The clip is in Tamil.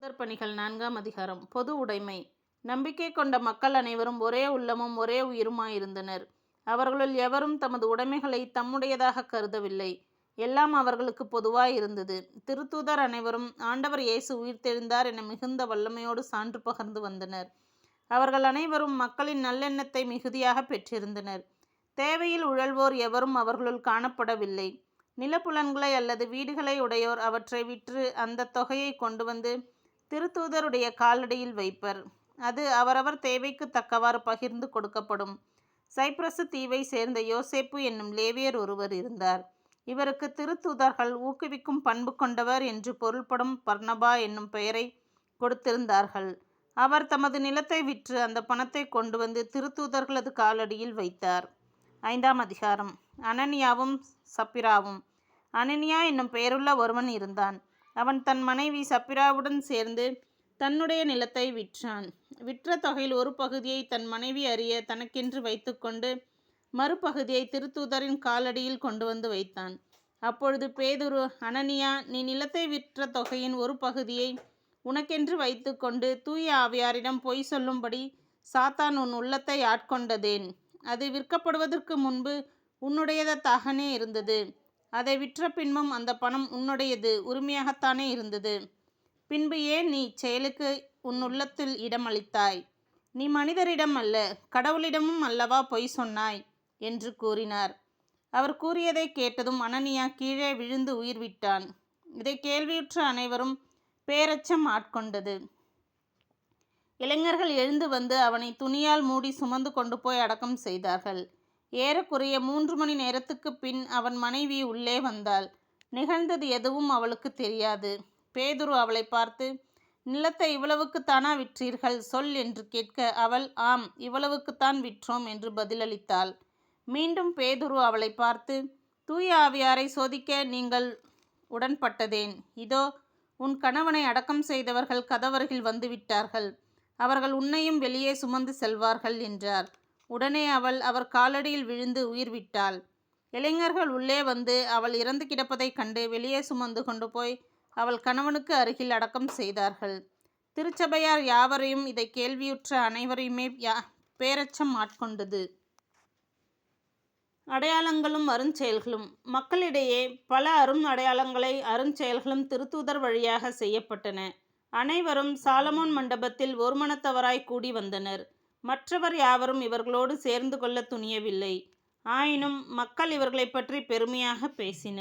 பணிகள் 4ஆம் அதிகாரம். பொது உடைமை. நம்பிக்கை கொண்ட மக்கள் அனைவரும் ஒரே உள்ளமும் ஒரே உயிருமாயிருந்தனர். அவர்களுள் எவரும் தமது உடைமைகளை தம்முடையதாக கருதவில்லை. எல்லாம் அவர்களுக்கு பொதுவாயிருந்தது. திருத்தூதர் அனைவரும் ஆண்டவர் இயேசு உயிர்த்தெழுந்தார் என மிகுந்த வல்லமையோடு சான்று பகர்ந்து வந்தனர். அவர்கள் அனைவரும் மக்களின் நல்லெண்ணத்தை மிகுதியாக பெற்றிருந்தனர். தேவையில் உழல்வோர் எவரும் அவர்களுள் காணப்படவில்லை. நிலப்புலன்களை அல்லது வீடுகளை உடையோர் அவற்றை விற்று அந்த தொகையை கொண்டு வந்து திருத்தூதருடைய காலடியில் வைப்பர். அது அவரவர் தேவைக்கு தக்கவாறு பகிர்ந்து கொடுக்கப்படும். சைப்ரசு தீவை சேர்ந்த யோசேப்பு என்னும் லேவியர் ஒருவர் இருந்தார். இவருக்கு திருத்தூதர்கள் ஊக்குவிக்கும் பண்பு கொண்டவர் என்று பொருள்படும் பர்னபா என்னும் பெயரை கொடுத்திருந்தார்கள். அவர் தமது நிலத்தை விற்று அந்த பணத்தை கொண்டு வந்து திருத்தூதர்களது காலடியில் வைத்தார். 5ஆம் அதிகாரம். அனனியாவும் சப்பிராவும். அனனியா என்னும் பெயருள்ள ஒருவன் இருந்தான். அவன் தன் மனைவி சப்பிராவுடன் சேர்ந்து தன்னுடைய நிலத்தை விற்றான். விற்ற தொகையில் ஒரு பகுதியை தன் மனைவி அறிய தனக்கென்று வைத்து கொண்டு மறுபகுதியை திருத்தூதரின் காலடியில் கொண்டு வந்து வைத்தான். அப்பொழுது பேதுரு, அனனியா, நீ நிலத்தை விற்ற தொகையின் ஒரு பகுதியை உனக்கென்று வைத்து கொண்டு தூய ஆவியாரிடம் பொய் சொல்லும்படி சாத்தான் உன் உள்ளத்தை ஆட்கொண்டதேன்? அது விற்கப்படுவதற்கு முன்பு உன்னுடையதாகனே இருந்தது. அதை விற்ற பின்பும் அந்த பணம் உன்னுடையது, உரிமையாகத்தானே இருந்தது. பின்பு ஏன் நீ இச்செயலுக்கு உன் உள்ளத்தில் இடமளித்தாய்? நீ மனிதரிடம் அல்ல, கடவுளிடமும் அல்லவா பொய் சொன்னாய் என்று கூறினார். அவர் கூறியதை கேட்டதும் அனனியா கீழே விழுந்து உயிர் விட்டான். இதை கேள்வியுற்ற அனைவரும் பேரச்சம் ஆட்கொண்டது. இளைஞர்கள் எழுந்து வந்து அவனை துணியால் மூடி சுமந்து கொண்டு போய் அடக்கம் செய்தார்கள். ஏறக்குறைய 3 மணி நேரத்துக்கு பின் அவன் மனைவி உள்ளே வந்தாள். நிகழ்ந்தது எதுவும் அவளுக்கு தெரியாது. பேதுரு அவளை பார்த்து, நிலத்தை இவ்வளவுக்குத்தானா விற்றீர்கள்? சொல் என்று கேட்க அவள், ஆம், இவ்வளவுக்குத்தான் விற்றோம் என்று பதிலளித்தாள். மீண்டும் பேதுரு அவளை பார்த்து, தூய ஆவியாரை சோதிக்க நீங்கள் உடன்பட்டதேன்? இதோ உன் கணவனை அடக்கம் செய்தவர்கள் கதவருகில் வந்து விட்டார்கள். அவர்கள் உன்னையும் வெளியே சுமந்து செல்வார்கள் என்றார். உடனே அவள் அவர் காலடியில் விழுந்து உயிர் விட்டாள். இளைஞர்கள் உள்ளே வந்து அவள் இறந்து கிடப்பதைக் கண்டு வெளியே சுமந்து கொண்டு போய் அவள் கணவனுக்கு அருகில் அடக்கம் செய்தார்கள். திருச்சபையார் யாவரையும் இதை கேள்வியுற்ற அனைவரையுமே பேரச்சம் ஆட்கொண்டது. அடையாளங்களும் அருஞ்செயல்களும். மக்களிடையே பல அடையாளங்களை அருஞ்செயல்களும் திருத்தூதர் வழியாக செய்யப்பட்டன. அனைவரும் சாலமோன் மண்டபத்தில் ஒருமனத்தவராய் கூடி வந்தனர். மற்றவர் யாவரும் இவர்களோடு சேர்ந்து கொள்ள துணியவில்லை. ஆயினும் மக்கள் இவர்களை பற்றி பெருமையாக பேசினர்.